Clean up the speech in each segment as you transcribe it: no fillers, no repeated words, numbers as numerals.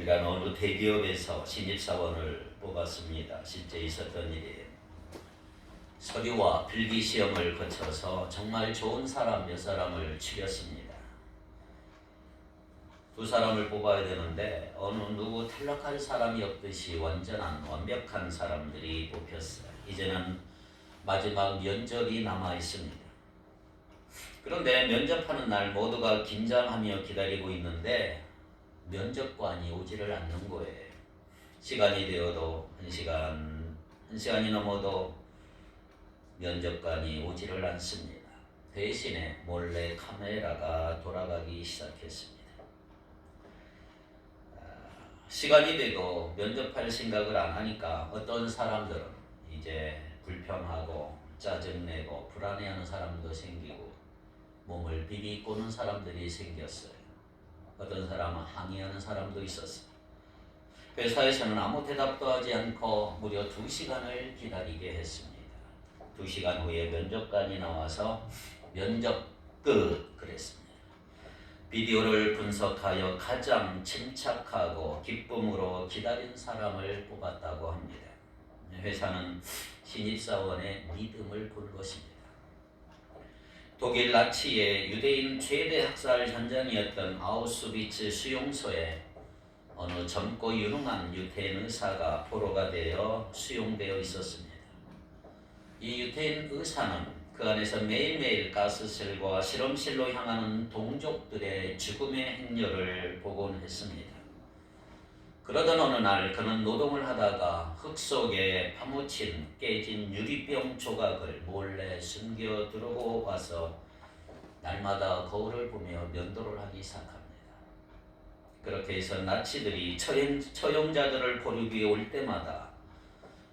이란 어느 대기업에서 신입사원을 뽑았습니다. 실제 있었던 일이에요. 서류와 필기시험을 거쳐서 정말 좋은 사람 몇 사람을 추렸습니다. 두 사람을 뽑아야 되는데 어느 누구 탈락할 사람이 없듯이 완벽한 사람들이 뽑혔어요. 이제는 마지막 면접이 남아 있습니다. 그런데 면접하는 날 모두가 긴장하며 기다리고 있는데 면접관이 오지를 않는 거예요. 시간이 되어도 1시간이 넘어도 면접관이 오지를 않습니다. 대신에 몰래 카메라가 돌아가기 시작했습니다. 시간이 돼도 면접할 생각을 안 하니까 어떤 사람들은 이제 불평하고 짜증내고 불안해하는 사람도 생기고 몸을 비비꼬는 사람들이 생겼어요. 어떤 사람은 항의하는 사람도 있었어요. 회사에서는 아무 대답도 하지 않고 무려 2시간을 기다리게 했습니다. 2시간 후에 면접관이 나와서 면접 끝 그랬습니다. 비디오를 분석하여 가장 침착하고 기쁨으로 기다린 사람을 뽑았다고 합니다. 회사는 신입사원의 믿음을 본 것입니다. 독일 나치의 유대인 최대 학살 현장이었던 아우슈비츠 수용소에 어느 젊고 유능한 유태인 의사가 포로가 되어 수용되어 있었습니다. 이 유태인 의사는 그 안에서 매일매일 가스실과 실험실로 향하는 동족들의 죽음의 행렬을 보곤 했습니다. 그러던 어느 날 그는 노동을 하다가 흙 속에 파묻힌 깨진 유리병 조각을 몰래 숨겨 들고 와서 날마다 거울을 보며 면도를 하기 시작합니다. 그렇게 해서 나치들이 처형자들을 고르기 올 때마다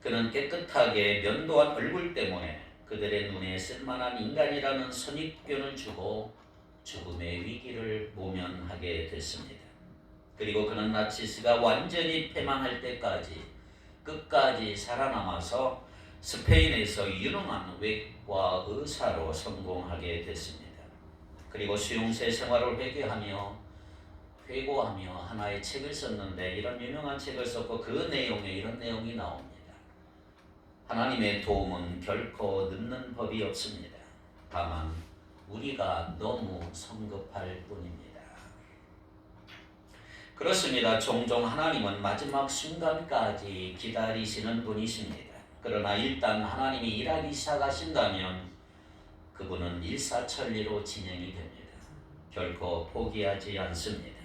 그는 깨끗하게 면도한 얼굴 때문에 그들의 눈에 쓸만한 인간이라는 선입견을 주고 죽음의 위기를 모면하게 됐습니다. 그리고 그는 나치스가 완전히 패망할 때까지 끝까지 살아남아서 스페인에서 유능한 외과 의사로 성공하게 됐습니다. 그리고 수용소의 생활을 회고하며 하나의 책을 썼는데 이런 유명한 책을 썼고 그 내용에 이런 내용이 나옵니다. 하나님의 도움은 결코 늦는 법이 없습니다. 다만 우리가 너무 성급할 뿐입니다. 그렇습니다. 종종 하나님은 마지막 순간까지 기다리시는 분이십니다. 그러나 일단 하나님이 일하기 시작하신다면 그분은 일사천리로 진행이 됩니다. 결코 포기하지 않습니다.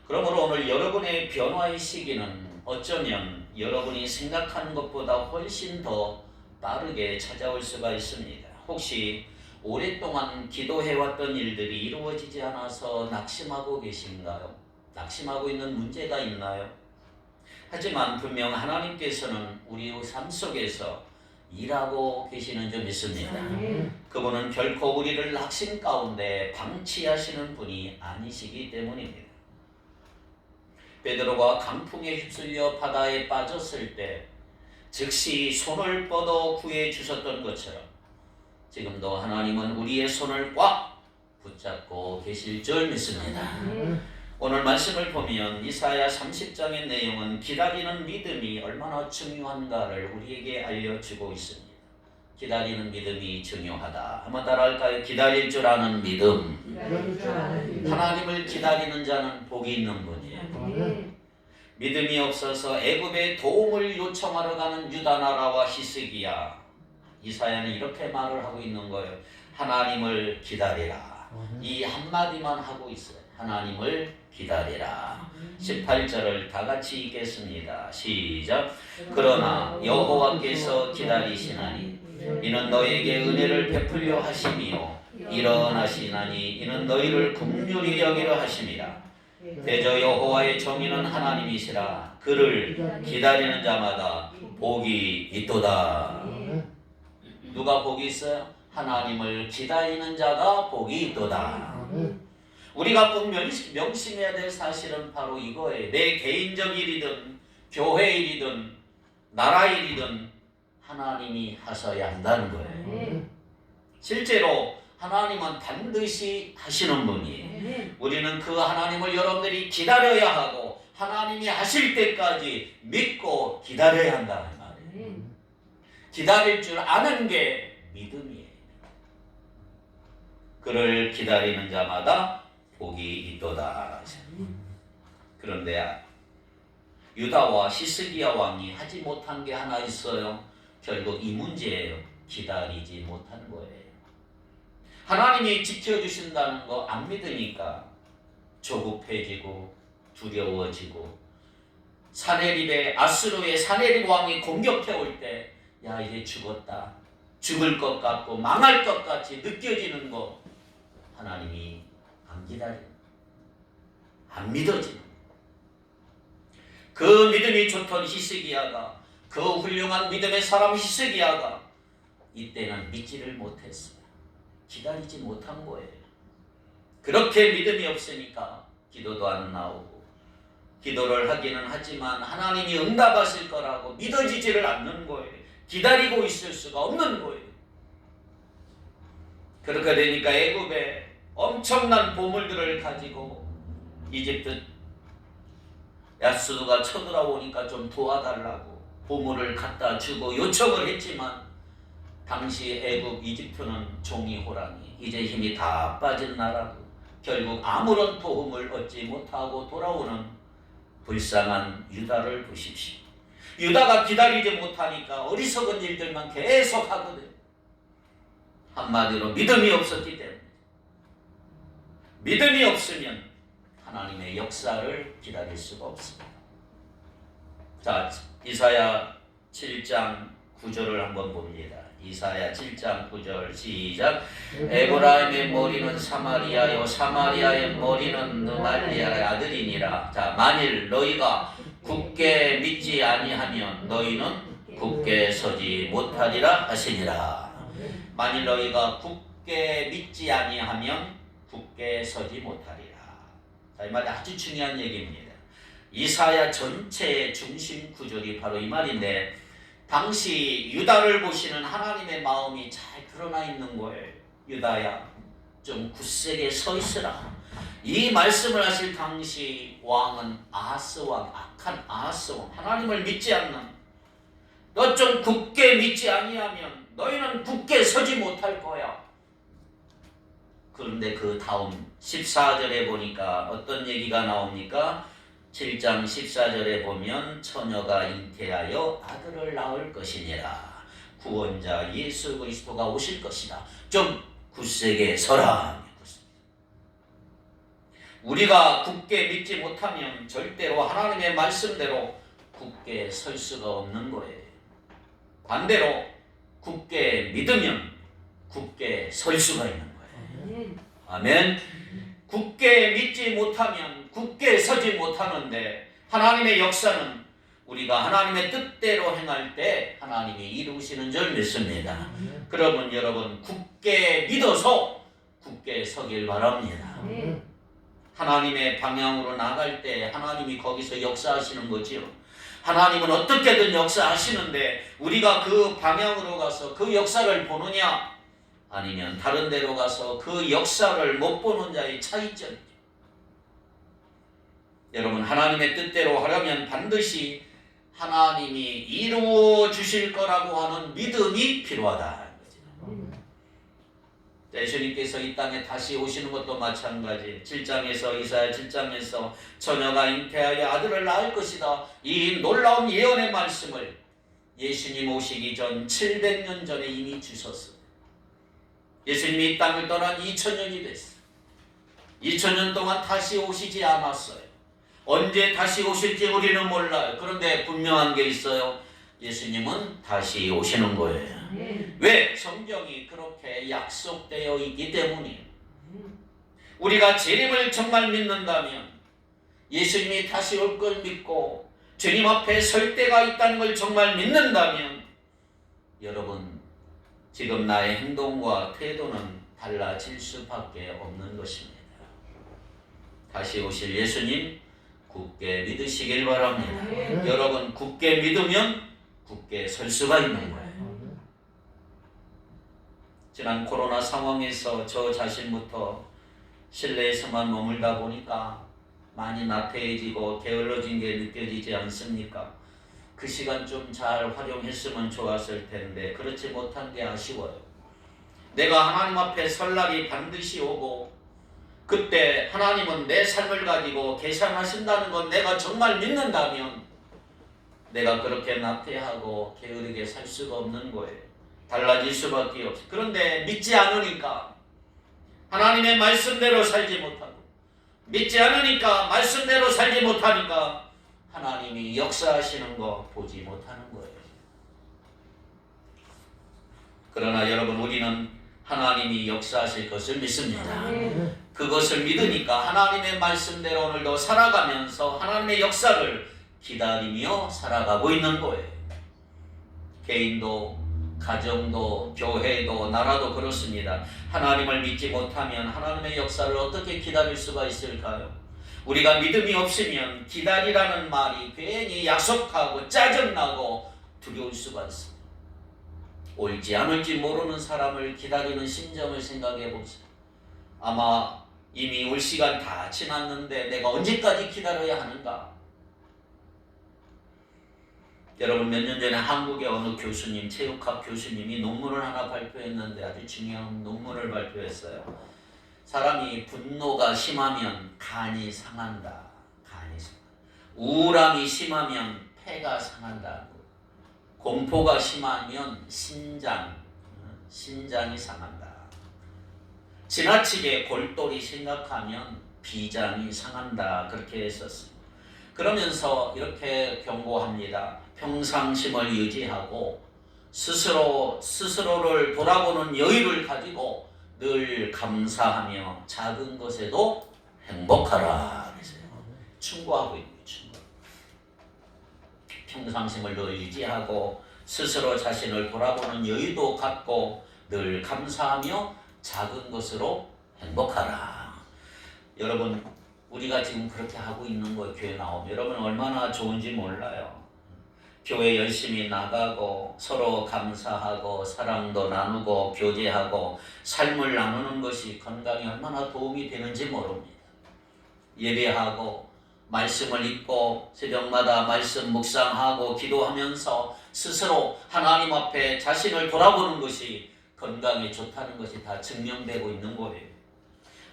그러므로 오늘 여러분의 변화의 시기는 어쩌면 여러분이 생각하는 것보다 훨씬 더 빠르게 찾아올 수가 있습니다. 혹시 오랫동안 기도해왔던 일들이 이루어지지 않아서 낙심하고 계신가요? 낙심하고 있는 문제가 있나요? 하지만 분명 하나님께서는 우리 삶 속에서 일하고 계시는 줄 믿습니다. 그분은 결코 우리를 낙심 가운데 방치하시는 분이 아니시기 때문입니다. 베드로가 강풍에 휩쓸려 바다에 빠졌을 때 즉시 손을 뻗어 구해 주셨던 것처럼 지금도 하나님은 우리의 손을 꽉 붙잡고 계실 줄 믿습니다. 오늘 말씀을 보면 이사야 30장의 내용은 기다리는 믿음이 얼마나 중요한가를 우리에게 알려주고 있습니다. 기다리는 믿음이 중요하다. 한번 따라할까요? 기다릴 줄 아는 믿음. 하나님을 기다리는 자는 복이 있는 분이에요. 믿음이 없어서 애굽의 도움을 요청하러 가는 유다 나라와 히스기야, 이사야는 이렇게 말을 하고 있는 거예요. 하나님을 기다리라. 이 한마디만 하고 있어요. 하나님을 기다리라. 18절을 다 같이 읽겠습니다. 시작. 그러나 여호와께서 기다리시나니 이는 너에게 은혜를 베풀려 하심이요 일어나시나니 이는 너희를 긍휼히 여기려 하심이라. 대저 여호와의 정의는 하나님이시라. 그를 기다리는 자마다 복이 있도다. 누가 복이 있어요? 하나님을 기다리는 자가 복이 있도다. 우리가 꼭 명심해야 될 사실은 바로 이거예요. 내 개인적 일이든 교회 일이든 나라 일이든 하나님이 하셔야 한다는 거예요. 실제로 하나님은 반드시 하시는 분이에요. 우리는 그 하나님을 여러분들이 기다려야 하고 하나님이 하실 때까지 믿고 기다려야 한다 이 말이에요. 기다릴 줄 아는 게 믿음이에요. 그를 기다리는 자마다 복이 있도다. 그런데 유다와 히스기야 왕이 하지 못한 게 하나 있어요. 결국 이 문제예요. 기다리지 못한 거예요. 하나님이 지켜주신다는 거 안 믿으니까 조급해지고 두려워지고, 사네립의 아수르의 사네립 왕이 공격해 올 때 야 이제 죽었다, 죽을 것 같고 망할 것 같이 느껴지는 거 하나님이 안 기다려, 안 믿어지는 그 믿음이 좋던 히스기야가, 그 훌륭한 믿음의 사람 히스기야가 이때는 믿지를 못했어요. 기다리지 못한 거예요. 그렇게 믿음이 없으니까 기도도 안 나오고, 기도를 하기는 하지만 하나님이 응답하실 거라고 믿어지지를 않는 거예요. 기다리고 있을 수가 없는 거예요. 그렇게 되니까 애굽에 엄청난 보물들을 가지고 이집트 야수가 쳐들어오니까 좀 도와달라고 보물을 갖다 주고 요청을 했지만, 당시 애굽 이집트는 종이 호랑이, 이제 힘이 다 빠진 나라고 결국 아무런 도움을 얻지 못하고 돌아오는 불쌍한 유다를 보십시오. 유다가 기다리지 못하니까 어리석은 일들만 계속 하거든. 한마디로 믿음이 없었기 때문에. 믿음이 없으면 하나님의 역사를 기다릴 수가 없습니다. 자, 이사야 7장 9절을 한번 봅니다. 이사야 7장 9절 시작. 에브라임의 머리는 사마리아요, 사마리아의 머리는 느말리아의 아들이니라. 자, 만일 너희가 굳게 믿지 아니하면 너희는 굳게 서지 못하리라 하시니라. 만일 너희가 굳게 믿지 아니하면 굳게 서지 못하리라. 자, 이 말이 아주 중요한 얘기입니다. 이사야 전체의 중심 구절이 바로 이 말인데, 당시 유다를 보시는 하나님의 마음이 잘 드러나 있는 거예요. 유다야, 좀 굳세게 서 있으라. 이 말씀을 하실 당시 왕은 아하스 왕, 악한 아하스 왕, 하나님을 믿지 않는, 너 좀 굳게 믿지 아니하면 너희는 굳게 서지 못할 거야. 그런데 그 다음 14절에 보니까 어떤 얘기가 나옵니까? 7장 14절에 보면 처녀가 잉태하여 아들을 낳을 것이니라. 구원자 예수 그리스도가 오실 것이다. 좀 굳세게 서라. 우리가 굳게 믿지 못하면 절대로 하나님의 말씀대로 굳게 설 수가 없는 거예요. 반대로 굳게 믿으면 굳게 설 수가 있는 거예요. 아멘. 굳게 믿지 못하면 굳게 서지 못하는데, 하나님의 역사는 우리가 하나님의 뜻대로 행할 때 하나님이 이루시는 줄 믿습니다. 그러면 여러분 굳게 믿어서 굳게 서길 바랍니다. 하나님의 방향으로 나갈 때 하나님이 거기서 역사하시는 거지요. 하나님은 어떻게든 역사하시는데 우리가 그 방향으로 가서 그 역사를 보느냐, 아니면 다른 데로 가서 그 역사를 못 보는 자의 차이점이죠. 여러분, 하나님의 뜻대로 하려면 반드시 하나님이 이루어 주실 거라고 하는 믿음이 필요하다. 예수님께서 이 땅에 다시 오시는 것도 마찬가지. 7장에서 이사야 7장에서 처녀가 잉태하여 아들을 낳을 것이다. 이 놀라운 예언의 말씀을 예수님 오시기 전 700년 전에 이미 주셨어요. 예수님이 이 땅을 떠난 2000년이 됐어요. 2000년 동안 다시 오시지 않았어요. 언제 다시 오실지 우리는 몰라요. 그런데 분명한 게 있어요. 예수님은 다시 오시는 거예요. 왜? 성경이 그렇게 약속되어 있기 때문이에요. 우리가 재림을 정말 믿는다면, 예수님이 다시 올 걸 믿고 주님 앞에 설 때가 있다는 걸 정말 믿는다면, 여러분, 지금 나의 행동과 태도는 달라질 수밖에 없는 것입니다. 다시 오실 예수님 굳게 믿으시길 바랍니다. 여러분, 굳게 믿으면 굳게 설 수가 있는 거예요. 지난 코로나 상황에서 저 자신부터 실내에서만 머물다 보니까 많이 나태해지고 게을러진 게 느껴지지 않습니까? 그 시간 좀 잘 활용했으면 좋았을 텐데 그렇지 못한 게 아쉬워요. 내가 하나님 앞에 설 날이 반드시 오고 그때 하나님은 내 삶을 가지고 계산하신다는 건 내가 정말 믿는다면 내가 그렇게 나태하고 게으르게 살 수가 없는 거예요. 달라질 수밖에 없어요. 그런데 믿지 않으니까 하나님의 말씀대로 살지 못하고 믿지 않으니까 말씀대로 살지 못하니까 하나님이 역사하시는 거 보지 못하는 거예요. 그러나 여러분 우리는 하나님이 역사하실 것을 믿습니다. 그것을 믿으니까 하나님의 말씀대로 오늘도 살아가면서 하나님의 역사를 기다리며 살아가고 있는 거예요. 개인도 가정도 교회도 나라도 그렇습니다. 하나님을 믿지 못하면 하나님의 역사를 어떻게 기다릴 수가 있을까요? 우리가 믿음이 없으면 기다리라는 말이 괜히 약속하고 짜증나고 두려울 수가 있습니다. 올지 않을지 모르는 사람을 기다리는 심정을 생각해 보세요. 아마 이미 올 시간 다 지났는데 내가 언제까지 기다려야 하는가? 여러분 몇 년 전에 한국의 어느 교수님, 체육학 교수님이 논문을 하나 발표했는데 아주 중요한 논문을 발표했어요. 사람이 분노가 심하면 간이 상한다. 간이 상한다. 우울함이 심하면 폐가 상한다. 공포가 심하면 신장이 상한다. 지나치게 골똘히 생각하면 비장이 상한다. 그렇게 했었습니다. 그러면서 이렇게 경고합니다. 평상심을 유지하고 스스로를 돌아보는 여유를 가지고 늘 감사하며 작은 것에도 행복하라. 그래서요. 충고하고 있는 충고. 평상심을 늘 유지하고 스스로 자신을 돌아보는 여유도 갖고 늘 감사하며 작은 것으로 행복하라. 여러분 우리가 지금 그렇게 하고 있는 거 교회 나오면 여러분 얼마나 좋은지 몰라요. 교회 열심히 나가고 서로 감사하고 사랑도 나누고 교제하고 삶을 나누는 것이 건강에 얼마나 도움이 되는지 모릅니다. 예배하고 말씀을 읽고 새벽마다 말씀 묵상하고 기도하면서 스스로 하나님 앞에 자신을 돌아보는 것이 건강에 좋다는 것이 다 증명되고 있는 거예요.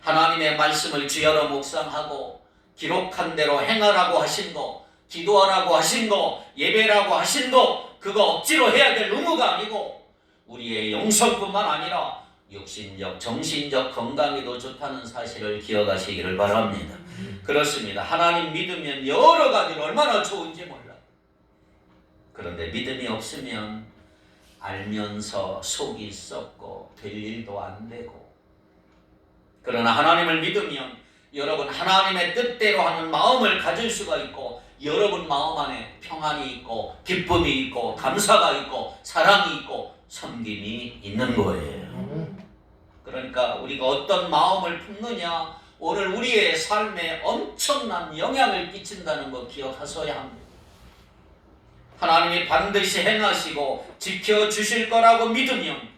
하나님의 말씀을 주야로 묵상하고 기록한 대로 행하라고 하신 거, 기도하라고 하신 거, 예배라고 하신 거 그거 억지로 해야 될 의무가 아니고 우리의 영성뿐만 아니라 육신적, 정신적 건강에도 좋다는 사실을 기억하시기를 바랍니다. 그렇습니다. 하나님 믿으면 여러 가지로 얼마나 좋은지 몰라요. 그런데 믿음이 없으면 알면서 속이 썩고 될 일도 안 되고 그러나 하나님을 믿으면 여러분 하나님의 뜻대로 하는 마음을 가질 수가 있고 여러분 마음 안에 평안이 있고 기쁨이 있고 감사가 있고 사랑이 있고 섬김이 있는 거예요. 그러니까 우리가 어떤 마음을 품느냐 오늘 우리의 삶에 엄청난 영향을 끼친다는 거 기억하셔야 합니다. 하나님이 반드시 행하시고 지켜주실 거라고 믿으면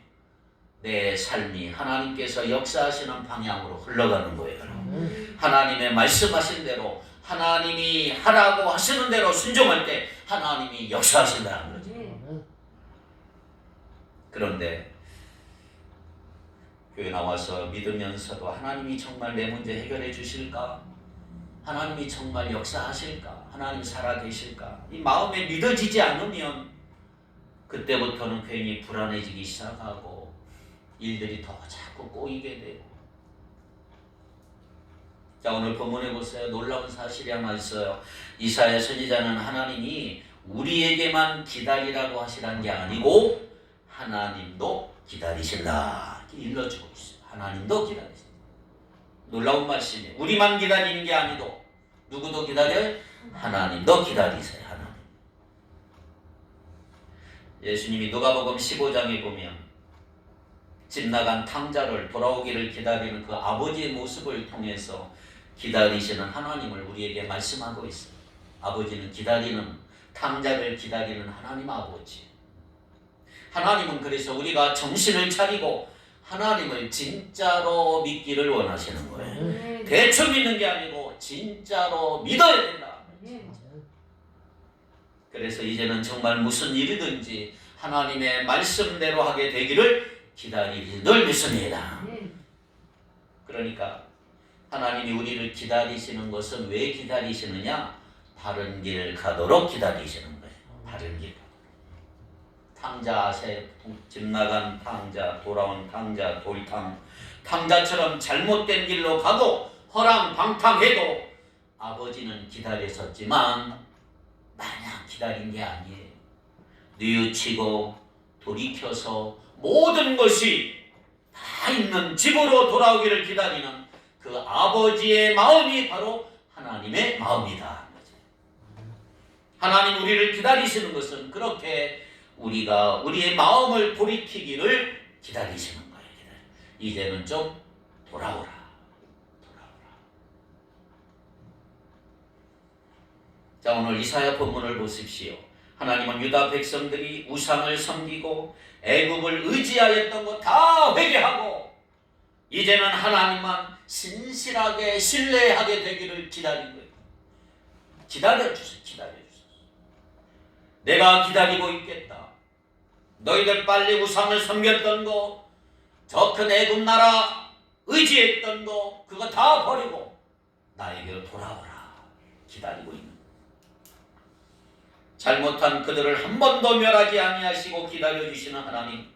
내 삶이 하나님께서 역사하시는 방향으로 흘러가는 거예요. 하나님의 말씀하신 대로 하나님이 하라고 하시는 대로 순종할 때 하나님이 역사하신다는 거죠. 그런데 교회 나와서 믿으면서도 하나님이 정말 내 문제 해결해 주실까? 하나님이 정말 역사하실까? 하나님 살아계실까? 이 마음에 믿어지지 않으면 그때부터는 괜히 불안해지기 시작하고 일들이 더 자꾸 꼬이게 되고 자 오늘 본문에 보세요. 놀라운 사실이 하나 있어요. 이사야 선지자는 하나님이 우리에게만 기다리라고 하시라는 게 아니고 하나님도 기다리신다. 이렇게 일러주고 있어요. 하나님도 기다리신다. 놀라운 말씀이에요. 우리만 기다리는 게 아니고 누구도 기다려요? 하나님도 기다리세요. 하나님. 예수님이 누가복음 15장에 보면 집 나간 탕자를 돌아오기를 기다리는 그 아버지의 모습을 통해서 기다리시는 하나님을 우리에게 말씀하고 있습니다. 아버지는 기다리는 탕자를 기다리는 하나님 아버지. 하나님은 그래서 우리가 정신을 차리고 하나님을 진짜로 믿기를 원하시는 거예요. 대충 믿는 게 아니고 진짜로 믿어야 된다. 그래서 이제는 정말 무슨 일이든지 하나님의 말씀대로 하게 되기를 기다리기 늘 믿습니다. 그러니까 하나님이 우리를 기다리시는 것은 왜 기다리시느냐? 바른 길 가도록 기다리시는 거예요. 바른 길. 탕자 아세요? 집 나간 탕자, 돌아온 탕자, 돌탕. 탕자처럼 잘못된 길로 가도 허랑방탕해도 아버지는 기다렸었지만 마냥 기다린 게 아니에요. 뉘우치고 돌이켜서 모든 것이 다 있는 집으로 돌아오기를 기다리는 그 아버지의 마음이 바로 하나님의 마음이다. 하나님 우리를 기다리시는 것은 그렇게 우리가 우리의 마음을 돌이키기를 기다리시는 거예요. 이제는 좀 돌아오라. 자, 오늘 이사야 본문을 보십시오. 하나님은 유다 백성들이 우상을 섬기고 애굽을 의지하였던 거 다 회개하고 이제는 하나님만 신실하게 신뢰하게 되기를 기다린 거예요. 기다려주세요. 내가 기다리고 있겠다. 너희들 빨리 우상을 섬겼던 거, 저 큰 애굽 나라 의지했던 거 그거 다 버리고 나에게로 돌아오라. 기다리고 있는 거예요. 잘못한 그들을 한 번도 멸하지 아니하시고 기다려주시는 하나님,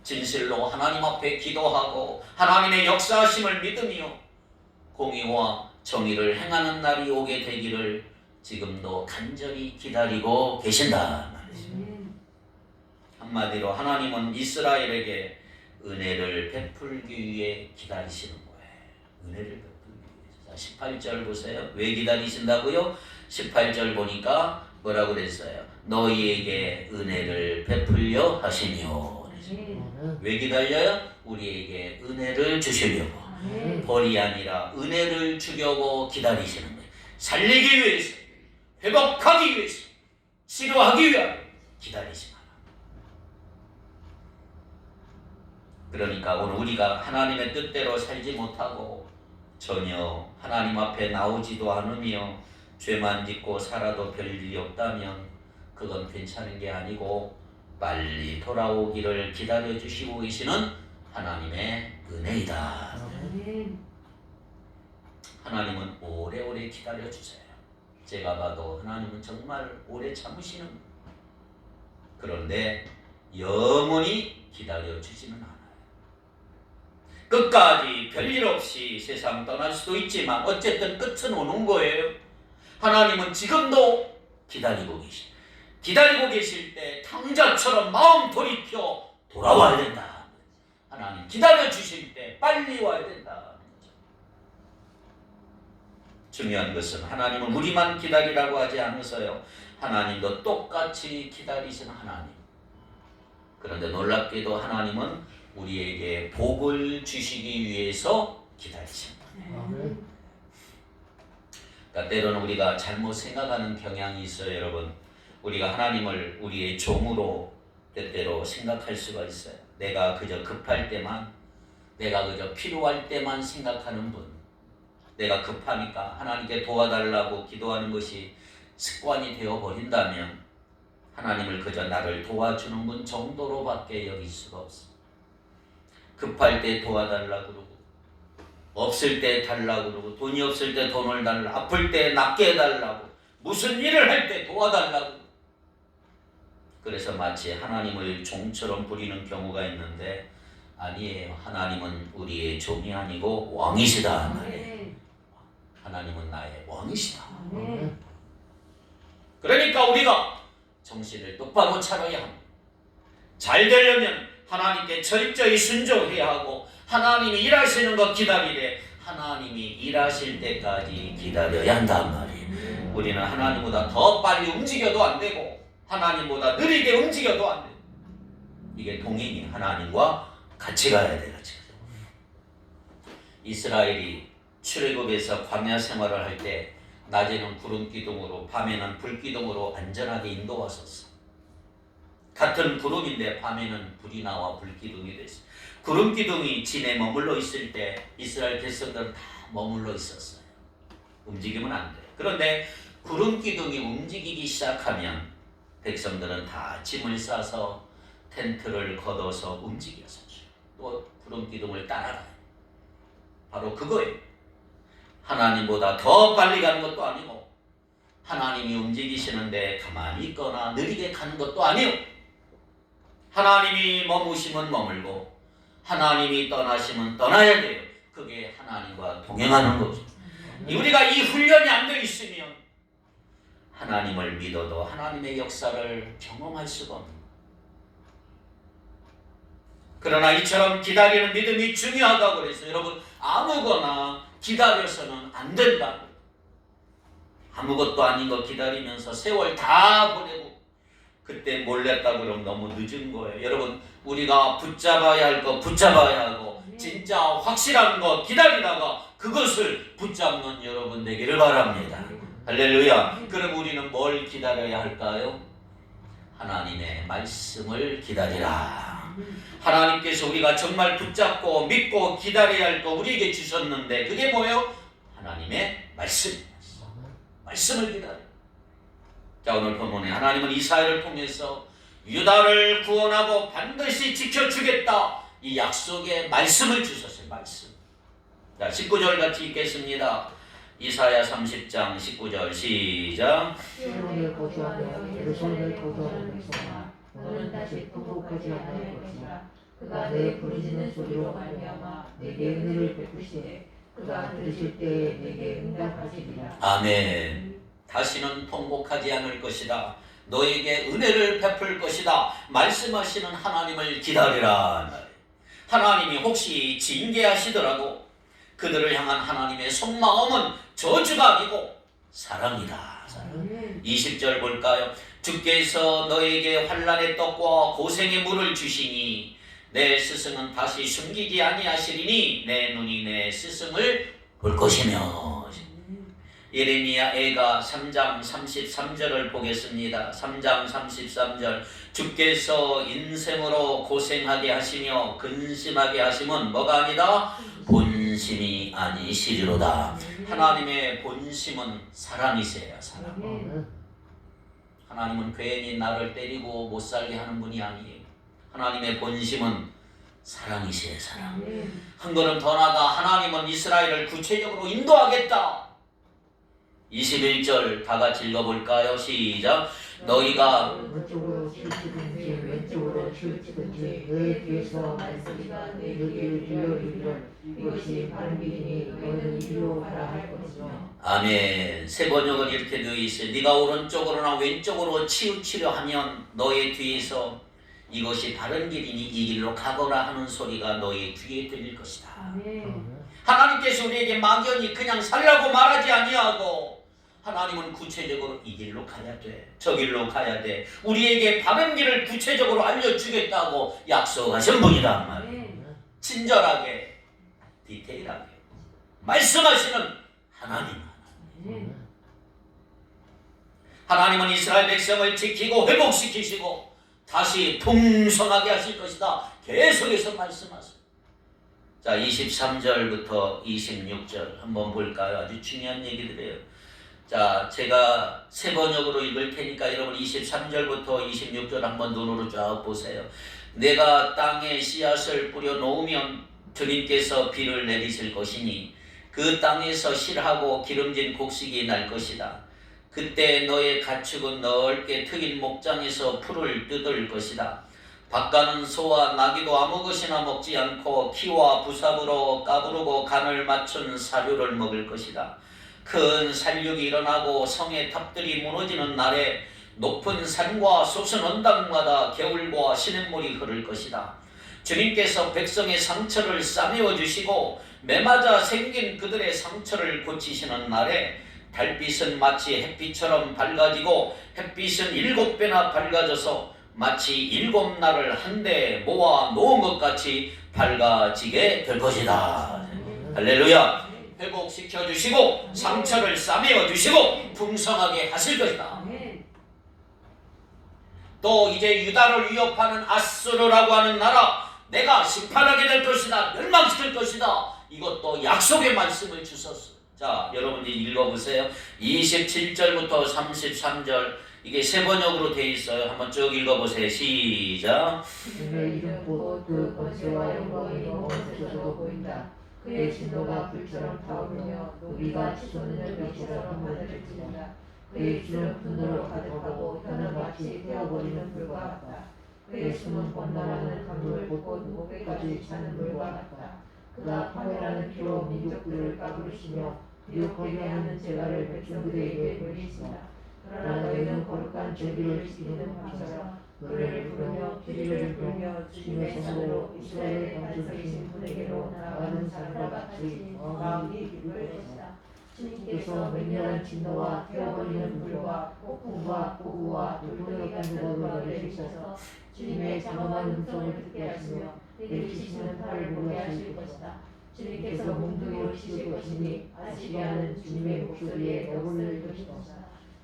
진실로 하나님 앞에 기도하고 하나님의 역사하심을 믿으며 공의와 정의를 행하는 날이 오게 되기를 지금도 간절히 기다리고 계신다 말이죠. 한마디로 하나님은 이스라엘에게 은혜를 베풀기 위해 기다리시는 거예요. 은혜를 베풀기 위해서. 18절 보세요. 왜 기다리신다고요? 18절 보니까 뭐라고 그랬어요? 너희에게 은혜를 베풀려 하시며. 왜 기다려요? 우리에게 은혜를 주시려고. 벌이 아니라 은혜를 주려고 기다리시는 거예요. 살리기 위해서, 회복하기 위해서, 치료하기 위하여 기다리시는 거예요. 그러니까 오늘 우리가 하나님의 뜻대로 살지 못하고 전혀 하나님 앞에 나오지도 않으며 죄만 짓고 살아도 별일이 없다면 그건 괜찮은 게 아니고 빨리 돌아오기를 기다려주시고 계시는 하나님의 은혜이다. 하나님은 오래오래 기다려주세요. 제가 봐도 하나님은 정말 오래 참으시는 거예요. 그런데 영원히 기다려주지는 않아요. 끝까지 별일 없이 세상 떠날 수도 있지만 어쨌든 끝은 오는 거예요. 하나님은 지금도 기다리고 계실 때 탕자처럼 마음 돌이켜 돌아와야 된다. 하나님 기다려 주실 때 빨리 와야 된다. 중요한 것은 하나님은 우리만 기다리라고 하지 않으세요. 하나님도 똑같이 기다리시는 하나님. 그런데 놀랍게도 하나님은 우리에게 복을 주시기 위해서 기다리십니다. 그러니까 때로는 우리가 잘못 생각하는 경향이 있어요, 여러분. 우리가 하나님을 우리의 종으로 때때로 생각할 수가 있어요. 내가 그저 급할 때만, 내가 그저 필요할 때만 생각하는 분. 내가 급하니까 하나님께 도와달라고 기도하는 것이 습관이 되어버린다면 하나님을 그저 나를 도와주는 분 정도로밖에 여길 수가 없어. 급할 때 도와달라고 그러고, 없을 때 달라고 그러고, 돈이 없을 때 돈을 달라, 아플 때 낫게 해달라고, 무슨 일을 할 때 도와달라고. 그래서 마치 하나님을 종처럼 부리는 경우가 있는데 아니에요. 하나님은 우리의 종이 아니고 왕이시다. 하나님은 나의 왕이시다. 그러니까 우리가 정신을 똑바로 차려야 합니다. 잘 되려면 하나님께 철저히 순종해야 하고 하나님이 일하시는 것 기다리되 하나님이 일하실 때까지 기다려야 한단 말이에요. 우리는 하나님보다 더 빨리 움직여도 안 되고 하나님보다 느리게 움직여도 안 돼요. 이게 동행이 하나님과 같이 가야 돼요. 이스라엘이 출애굽에서 광야 생활을 할 때 낮에는 구름 기둥으로 밤에는 불 기둥으로 안전하게 인도하셨어. 같은 구름인데 밤에는 불이 나와 불기둥이 됐어요. 구름 기둥이 진에 머물러 있을 때 이스라엘 백성들은 다 머물러 있었어요. 움직이면 안 돼요. 그런데 구름 기둥이 움직이기 시작하면 백성들은 다 짐을 싸서 텐트를 걷어서 움직였었죠. 또 구름 기둥을 따라가요. 바로 그거예요. 하나님보다 더 빨리 가는 것도 아니고 하나님이 움직이시는데 가만히 있거나 느리게 가는 것도 아니요. 하나님이 머무시면 머물고 하나님이 떠나시면 떠나야 돼요. 그게 하나님과 동행하는 거죠. 우리가 이 훈련이 안 돼 있으면 하나님을 믿어도 하나님의 역사를 경험할 수가 없는 거예요. 그러나 이처럼 기다리는 믿음이 중요하다고 그래서 여러분 아무거나 기다려서는 안 된다. 아무것도 아닌 거 기다리면서 세월 다 보내고 그때 몰랐다 그러면 너무 늦은 거예요. 여러분 우리가 붙잡아야 할 거 붙잡아야 하고 진짜 확실한 거 기다리다가 그것을 붙잡는 여러분 되기를 바랍니다. 할렐루야. 그럼 우리는 뭘 기다려야 할까요? 하나님의 말씀을 기다리라. 하나님께서 우리가 정말 붙잡고 믿고 기다려야 할 거 우리에게 주셨는데 그게 뭐예요? 하나님의 말씀입니다. 말씀을 기다려. 자, 오늘 본문에 하나님은 이사야를 통해서 유다를 구원하고 반드시 지켜주겠다 이 약속의 말씀을 주셨어요. 말씀. 자, 19절 같이 읽겠습니다. 이사야 30장 19절 시작. 시온을 거주하며 예루살렘을 거주하는 백성아, 너는 다시 통곡하지 않을 것이라. 그가 내 부르짖는 소리로 말미암아 내게 은혜를 베푸시되 그가 들으실 때에 내게 응답하시리라. 아멘. 다시는 통곡하지 않을 것이다. 너에게 은혜를 베풀 것이다. 말씀하시는 하나님을 기다리라. 하나님이 혹시 징계하시더라도 그들을 향한 하나님의 속마음은 저주가 아니고 사랑이다. 사랑. 20절 볼까요? 주께서 너에게 환난의 떡과 고생의 물을 주시니 내 스승은 다시 숨기지 아니하시리니 내 눈이 내 스승을 볼 것이며. 예레미야 애가 3장 33절을 보겠습니다. 3장 33절. 주께서 인생으로 고생하게 하시며 근심하게 하시면 뭐가 아니다? 본심이 아니시리로다. 하나님의 본심은 사랑이세요. 사랑. 하나님은 괜히 나를 때리고 못 살게 하는 분이 아니에요. 하나님의 본심은 사랑이세요. 사랑. 한 걸음 더 나아가 하나님은 이스라엘을 구체적으로 인도하겠다. 21절 다 같이 읽어볼까요? 시작. 너희가 왼쪽으로 치우치든지 왼쪽으로 치우치든지 너희 뒤에서 말소리가 내 귀를 들려이르면 이것이 바른 길이니 너희는 이리로 가라 할 것이며. 아멘. 세 번역은 이렇게 되어 있어요. 네가 오른쪽으로나 왼쪽으로 치우치려 하면 너의 뒤에서 이것이 바른 길이니 이 길로 가거라 하는 소리가 너의 귀에 들릴 것이다. 하나님께서 우리에게 막연히 그냥 살라고 말하지 아니하고 하나님은 구체적으로 이 길로 가야 돼. 저 길로 가야 돼. 우리에게 바른 길을 구체적으로 알려주겠다고 약속하신 분이란 말이에요. 친절하게 디테일하게 말씀하시는 하나님. 하나님은 이스라엘 백성을 지키고 회복시키시고 다시 풍성하게 하실 것이다. 계속해서 말씀하세요. 자, 23절부터 26절 한번 볼까요? 아주 중요한 얘기들이에요. 자, 제가 세 번역으로 읽을 테니까 여러분 23절부터 26절 한번 눈으로 쫙 보세요. 내가 땅에 씨앗을 뿌려 놓으면 주님께서 비를 내리실 것이니 그 땅에서 실하고 기름진 곡식이 날 것이다. 그때 너의 가축은 넓게 트인 목장에서 풀을 뜯을 것이다. 밭가는 소와 나귀도 아무 것이나 먹지 않고 키와 부삽으로 까부르고 간을 맞춘 사료를 먹을 것이다. 큰 살육이 일어나고 성의 탑들이 무너지는 날에 높은 산과 솟은 언덕마다 겨울과 시냇물이 흐를 것이다. 주님께서 백성의 상처를 싸매어 주시고 매맞아 생긴 그들의 상처를 고치시는 날에 달빛은 마치 햇빛처럼 밝아지고 햇빛은 7배나 밝아져서 마치 7날을 한데 모아 놓은 것 같이 밝아지게 될 것이다. 할렐루야. 회복시켜 주시고 상처를 싸매어 주시고 풍성하게 하실 것이다. 또 이제 유다를 위협하는 아수르라고 하는 나라 내가 심판하게 될 것이다. 멸망시킬 것이다. 이것도 약속의 말씀을 주셨어요. 자, 여러분이 읽어보세요. 27절부터 33절 이게 세 번역으로 되어 있어요. 한번 쭉 읽어보세요. 시작. 주님의 이름 곧그 권세와 영광이 먼 곳에서도 보인다. 그의 진노가 불처럼 타오르며 우리가 치솟는 별빛처럼 하늘을 찌른다. 그의 주는 분노로 가득하고 혀는 마치 태워버리는 불과 같다. 그의 숨은 번만하는 강물 곧 목에까지 차는 물과 같다. 그가 파멸하는 피로 민족들을 까부르시며 미혹하게 하는 재갈을 백성들에게 돌리신다. 그러나 너희는 거룩한 절기를 지키는 밤처럼 노래를 부르며 피리를 불며 주님의 손으로 이스라엘의 반석이신 분에게로 나아가는 사람과 같이 마음이 기쁠 것이다. 주님께서 맹렬한 진노와 태워버리는 불과 폭풍과 폭우와 돌풍의 간섭을 내리셔서 주님의 장엄한 음성을 듣게 하시며 내리치시는 팔을 보게 하실 것이다. 주님께서 몽둥이로 치실 것이니 아시리아는 주님의 목소리에 내몰릴 것이다.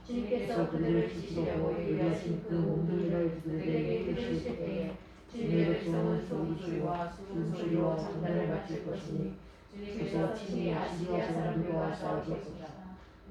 주님께서 그들을 치시려고 예비하신 그 몽둥이를 그들에게 끄실 때에 주님의 백성은 소리와 숨소리와 장단을 마칠 것이니 주님께서 친히 아시리아 사람들과 싸우실 것이다.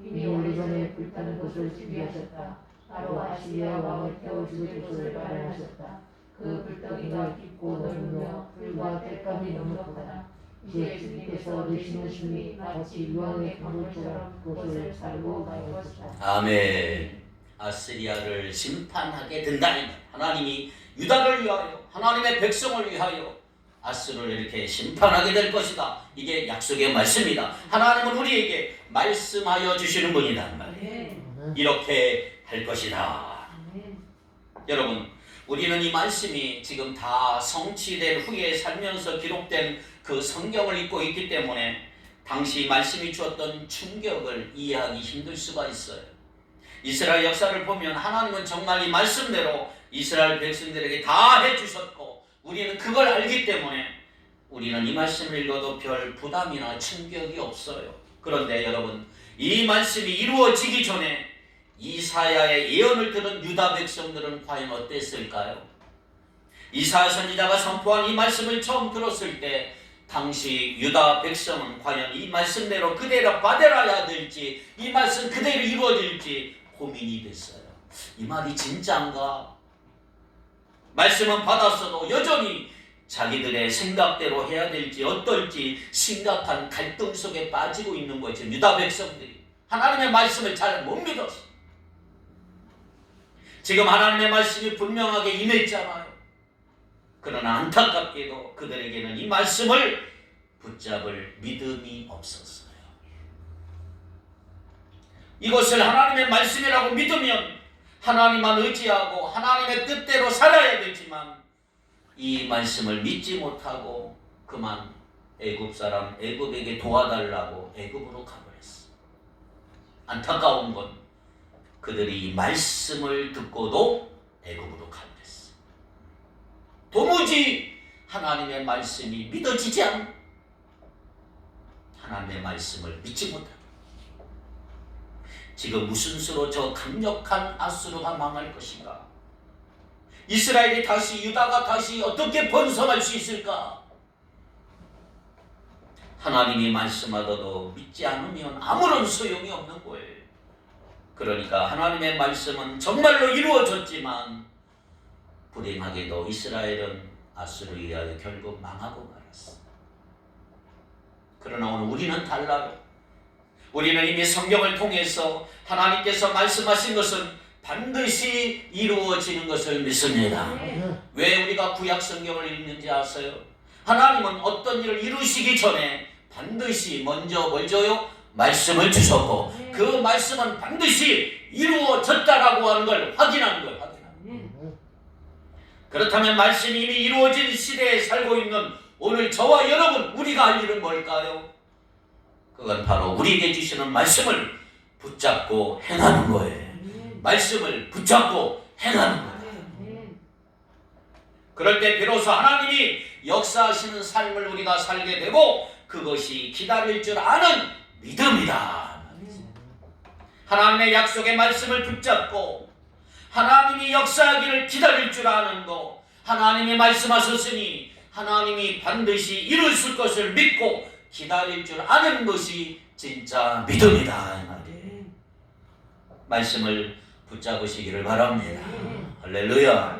이미 오래전에 불타는 곳을 준비하셨다. 바로 아시리아 왕을 태워줄 곳을 마련하셨다. 그 불덩이가 깊고 넓으며 불과 땔감이 넉넉하다. 이제 주님께서 내시는 힘이 마치 유황의 강물처럼 그것을 살고 갈 것이다. 아멘. 아시리아를 심판하게 된다니 하나님이 유다를 위하여 하나님의 백성을 위하여 아수르를 이렇게 심판하게 될 것이다. 이게 약속의 말씀이다. 하나님은 우리에게 말씀하여 주시는 분이란 말이에요. 이렇게 할 것이다. 여러분, 우리는 이 말씀이 지금 다 성취된 후에 살면서 기록된 그 성경을 읽고 있기 때문에 당시 말씀이 주었던 충격을 이해하기 힘들 수가 있어요. 이스라엘 역사를 보면 하나님은 정말 이 말씀대로 이스라엘 백성들에게 다 해주셨고 우리는 그걸 알기 때문에 우리는 이 말씀을 읽어도 별 부담이나 충격이 없어요. 그런데 여러분, 이 말씀이 이루어지기 전에 이사야의 예언을 들은 유다 백성들은 과연 어땠을까요? 이사야 선지자가 선포한 이 말씀을 처음 들었을 때 당시 유다 백성은 과연 이 말씀대로 그대로 받아야 될지 이 말씀 그대로 이루어질지 고민이 됐어요. 이 말이 진짜인가? 말씀은 받았어도 여전히 자기들의 생각대로 해야 될지 어떨지 심각한 갈등 속에 빠지고 있는 거죠. 유다 백성들이 하나님의 말씀을 잘 못 믿었어요. 지금 하나님의 말씀이 분명하게 임했잖아요. 그러나 안타깝게도 그들에게는 이 말씀을 붙잡을 믿음이 없었어요. 이것을 하나님의 말씀이라고 믿으면 하나님만 의지하고 하나님의 뜻대로 살아야 되지만 이 말씀을 믿지 못하고 그만 애굽 사람 애굽에게 도와달라고 애굽으로 가버렸어. 안타까운 건 그들이 이 말씀을 듣고도 애굽으로 가버렸어. 도무지 하나님의 말씀이 믿어지지 않고 하나님의 말씀을 믿지 못하고 지금 무슨 수로 저 강력한 아수르가 망할 것인가? 이스라엘이 다시 유다가 다시 어떻게 번성할 수 있을까? 하나님이 말씀하더라도 믿지 않으면 아무런 소용이 없는 거예요. 그러니까 하나님의 말씀은 정말로 이루어졌지만 불행하게도 이스라엘은 아수르에 의하여 결국 망하고 말았어. 그러나 오늘 우리는 달라요. 우리는 이미 성경을 통해서 하나님께서 말씀하신 것은 반드시 이루어지는 것을 믿습니다. 왜 우리가 구약 성경을 읽는지 아세요? 하나님은 어떤 일을 이루시기 전에 반드시 먼저 뭘 줘요? 말씀을 주셨고 그 말씀은 반드시 이루어졌다라고 하는 걸 확인하는 거예요. 그렇다면 말씀이 이미 이루어진 시대에 살고 있는 오늘 저와 여러분 우리가 할 일은 뭘까요? 그건 바로 우리에게 주시는 말씀을 붙잡고 행하는 거예요. 말씀을 붙잡고 행하는 거예요. 그럴 때 비로소 하나님이 역사하시는 삶을 우리가 살게 되고 그것이 기다릴 줄 아는 믿음이다. 하나님의 약속의 말씀을 붙잡고 하나님이 역사하기를 기다릴 줄 아는 거, 하나님이 말씀하셨으니 하나님이 반드시 이루실 것을 믿고 기다릴 줄 아는 것이 진짜 믿음이다 이 말이에요. 말씀을 붙잡으시기를 바랍니다. 할렐루야.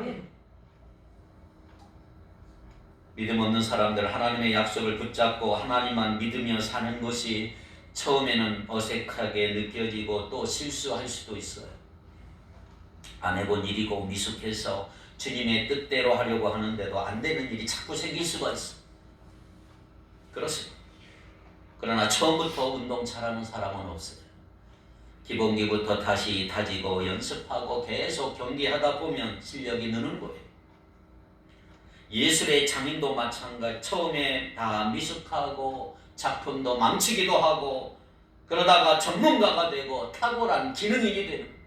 믿음 없는 사람들 하나님의 약속을 붙잡고 하나님만 믿으며 사는 것이 처음에는 어색하게 느껴지고 또 실수할 수도 있어요. 안 해본 일이고 미숙해서 주님의 뜻대로 하려고 하는데도 안 되는 일이 자꾸 생길 수가 있어. 그렇습니다. 그러나 처음부터 운동 잘하는 사람은 없어요. 기본기부터 다시 다지고 연습하고 계속 경기하다 보면 실력이 느는 거예요. 예술의 장인도 마찬가지. 처음에 다 미숙하고 작품도 망치기도 하고 그러다가 전문가가 되고 탁월한 기능인이 되는 거예요.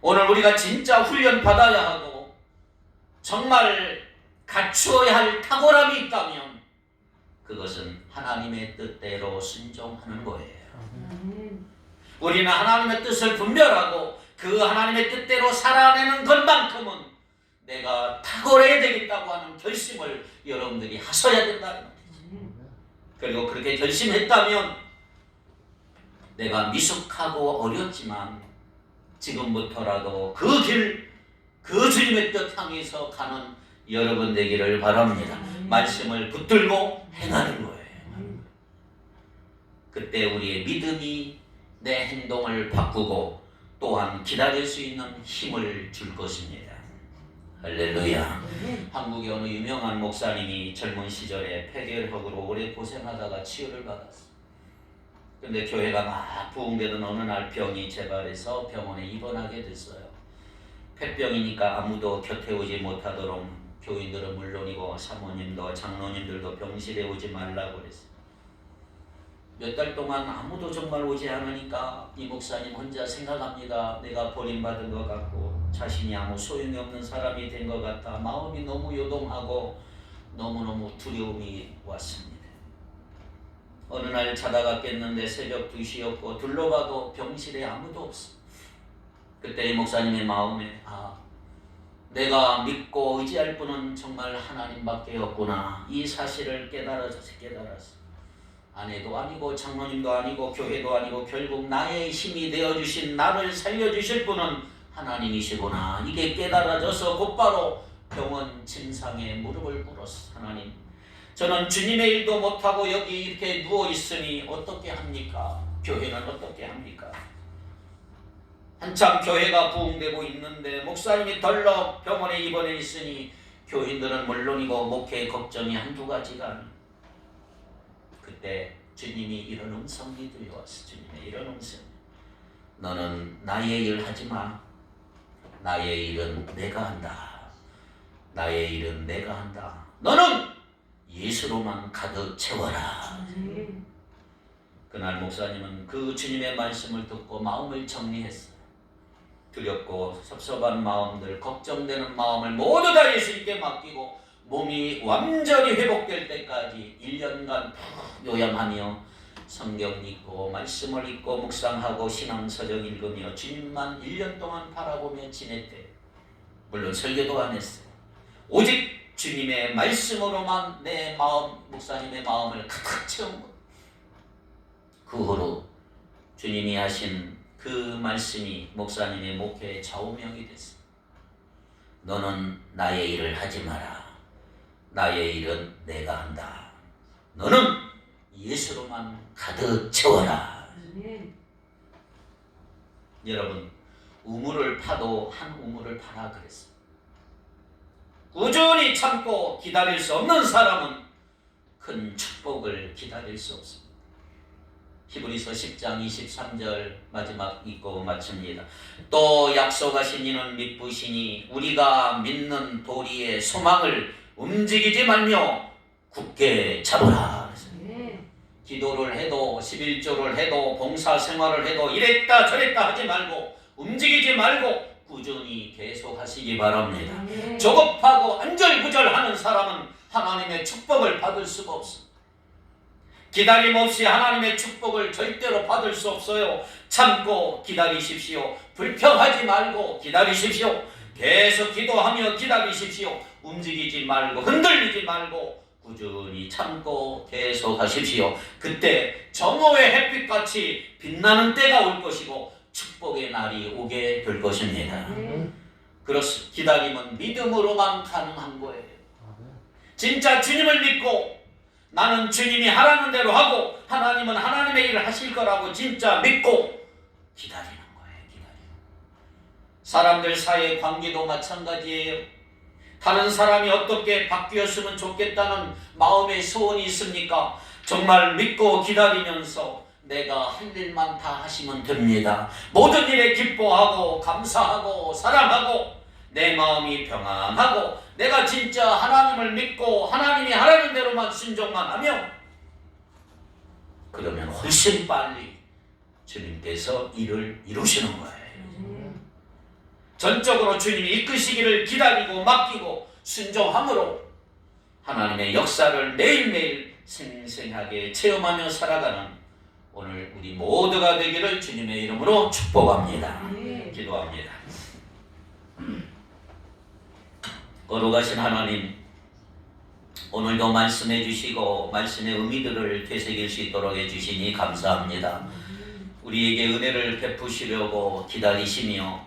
오늘 우리가 진짜 훈련 받아야 하고 정말 갖추어야 할 탁월함이 있다면 그것은 하나님의 뜻대로 순종하는 거예요. 우리는 하나님의 뜻을 분별하고 그 하나님의 뜻대로 살아내는 것만큼은 내가 탁월해야 되겠다고 하는 결심을 여러분들이 하셔야 된다는 말이죠. 그리고 그렇게 결심했다면 내가 미숙하고 어렵지만 지금부터라도 그 길, 그 주님의 뜻 향해서 가는 여러분 되기를 바랍니다. 말씀을 붙들고 행하는 거예요. 그때 우리의 믿음이 내 행동을 바꾸고 또한 기다릴 수 있는 힘을 줄 것입니다. 할렐루야. 한국의 어느 유명한 목사님이 젊은 시절에 폐결핵으로 오래 고생하다가 치유를 받았어요. 근데 교회가 막 부흥되던 어느 날 병이 재발해서 병원에 입원하게 됐어요. 폐병이니까 아무도 곁에 오지 못하도록 교인들은 물론이고 사모님도 장로님들도 병실에 오지 말라고 그랬어요. 몇 달 동안 아무도 정말 오지 않으니까 이 목사님 혼자 생각합니다. 내가 버림받은 것 같고 자신이 아무 소용이 없는 사람이 된 것 같아 마음이 너무 요동하고 너무너무 두려움이 왔습니다. 어느 날 자다가 깼는데 새벽 2시였고 둘러봐도 병실에 아무도 없어. 그때 이 목사님의 마음에 내가 믿고 의지할 분은 정말 하나님밖에 없구나. 이 사실을 깨달았어. 아내도 아니고 장로님도 아니고 교회도 아니고 결국 나의 힘이 되어주신 나를 살려주실 분은 하나님이시구나. 이게 깨달아져서 곧바로 병원 침상에 무릎을 꿇었어. 하나님, 저는 주님의 일도 못하고 여기 이렇게 누워있으니 어떻게 합니까? 교회는 어떻게 합니까? 한참 교회가 부흥되고 있는데 목사님이 덜렁 병원에 입원해 있으니 교인들은 물론이고 목회 걱정이 한두 가지가 아니에요. 그때 주님이 이런 음성이 들려왔어. 주님의 이런 음성. 너는 나의 일 하지 마. 나의 일은 내가 한다. 나의 일은 내가 한다. 너는 예수로만 가득 채워라. 그날 목사님은 그 주님의 말씀을 듣고 마음을 정리했어요. 두렵고 섭섭한 마음들, 걱정되는 마음을 모두 다 예수님께 맡기고 몸이 완전히 회복될 때까지 1년간 요양하며 성경 읽고 말씀을 읽고 묵상하고 신앙서적 읽으며 주님만 1년 동안 바라보며 지냈대요. 물론 설교도 안 했어요. 오직 주님의 말씀으로만 내 마음, 목사님의 마음을 가득 채운 것. 그 후로 주님이 하신 그 말씀이 목사님의 목회의 좌우명이 됐어요. 너는 나의 일을 하지 마라. 나의 일은 내가 한다. 너는 예수로만 가득 채워라. 여러분, 우물을 파도 한 우물을 파라 그랬어요. 꾸준히 참고 기다릴 수 없는 사람은 큰 축복을 기다릴 수 없습니다. 히브리서 10장 23절 마지막 읽고 마칩니다. 또 약속하신 이는 믿으시니 우리가 믿는 도리의 소망을 움직이지 말며 굳게 잡으라. 기도를 해도 11조를 해도 봉사생활을 해도 이랬다 저랬다 하지 말고 움직이지 말고 꾸준히 계속 하시기 바랍니다. 조급하고 안절부절하는 사람은 하나님의 축복을 받을 수가 없습니다. 기다림 없이 하나님의 축복을 절대로 받을 수 없어요. 참고 기다리십시오. 불평하지 말고 기다리십시오. 계속 기도하며 기다리십시오. 움직이지 말고 흔들리지 말고 꾸준히 참고 계속 하십시오. 그때 정오의 햇빛같이 빛나는 때가 올 것이고 축복의 날이 오게 될 것입니다. 그렇습니다. 기다림은 믿음으로만 가능한 거예요. 진짜 주님을 믿고 나는 주님이 하라는 대로 하고 하나님은 하나님의 일을 하실 거라고 진짜 믿고 기다리는 거예요. 사람들 사이의 관계도 마찬가지예요. 다른 사람이 어떻게 바뀌었으면 좋겠다는 마음의 소원이 있습니까? 정말 믿고 기다리면서 내가 할 일만 다 하시면 됩니다. 모든 일에 기뻐하고 감사하고 사랑하고 내 마음이 평안하고 내가 진짜 하나님을 믿고 하나님이 하라는 대로만 순종만 하면 그러면 훨씬 빨리 주님께서 일을 이루시는 거예요. 전적으로 주님이 이끄시기를 기다리고 맡기고 순종함으로 하나님의 역사를 매일매일 생생하게 체험하며 살아가는 오늘 우리 모두가 되기를 주님의 이름으로 축복합니다. 기도합니다. 거룩하신 하나님, 오늘도 말씀해 주시고 말씀의 의미들을 되새길 수 있도록 해주시니 감사합니다. 우리에게 은혜를 베푸시려고 기다리시며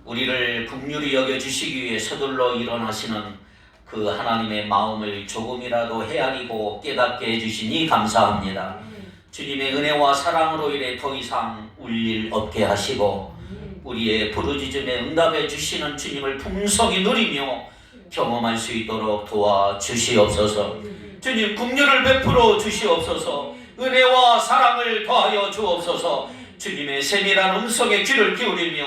우리를 긍휼히 여겨주시기 위해 서둘러 일어나시는 그 하나님의 마음을 조금이라도 헤아리고 깨닫게 해주시니 감사합니다. 주님의 은혜와 사랑으로 인해 더 이상 울 일 없게 하시고 우리의 부르짖음에 응답해 주시는 주님을 풍성히 누리며 경험할 수 있도록 도와주시옵소서. 주님 긍휼을 베풀어 주시옵소서. 은혜와 사랑을 더하여 주옵소서. 주님의 세밀한 음성에 귀를 기울이며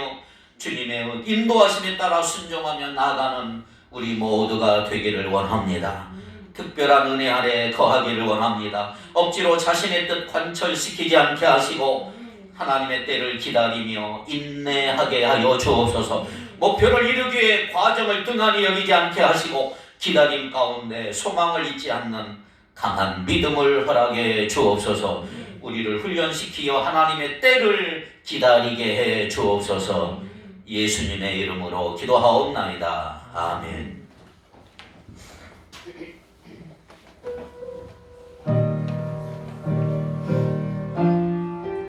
주님의 인도하심에 따라 순종하며 나아가는 우리 모두가 되기를 원합니다. 특별한 은혜 아래 거하기를 원합니다. 억지로 자신의 뜻 관철시키지 않게 하시고 하나님의 때를 기다리며 인내하게 하여 주옵소서. 목표를 이루기 위해 과정을 등한히 여기지 않게 하시고 기다림 가운데 소망을 잊지 않는 강한 믿음을 허락해 주옵소서. 우리를 훈련시키어 하나님의 때를 기다리게 해 주옵소서. 예수님의 이름으로 기도하옵나이다. 아멘.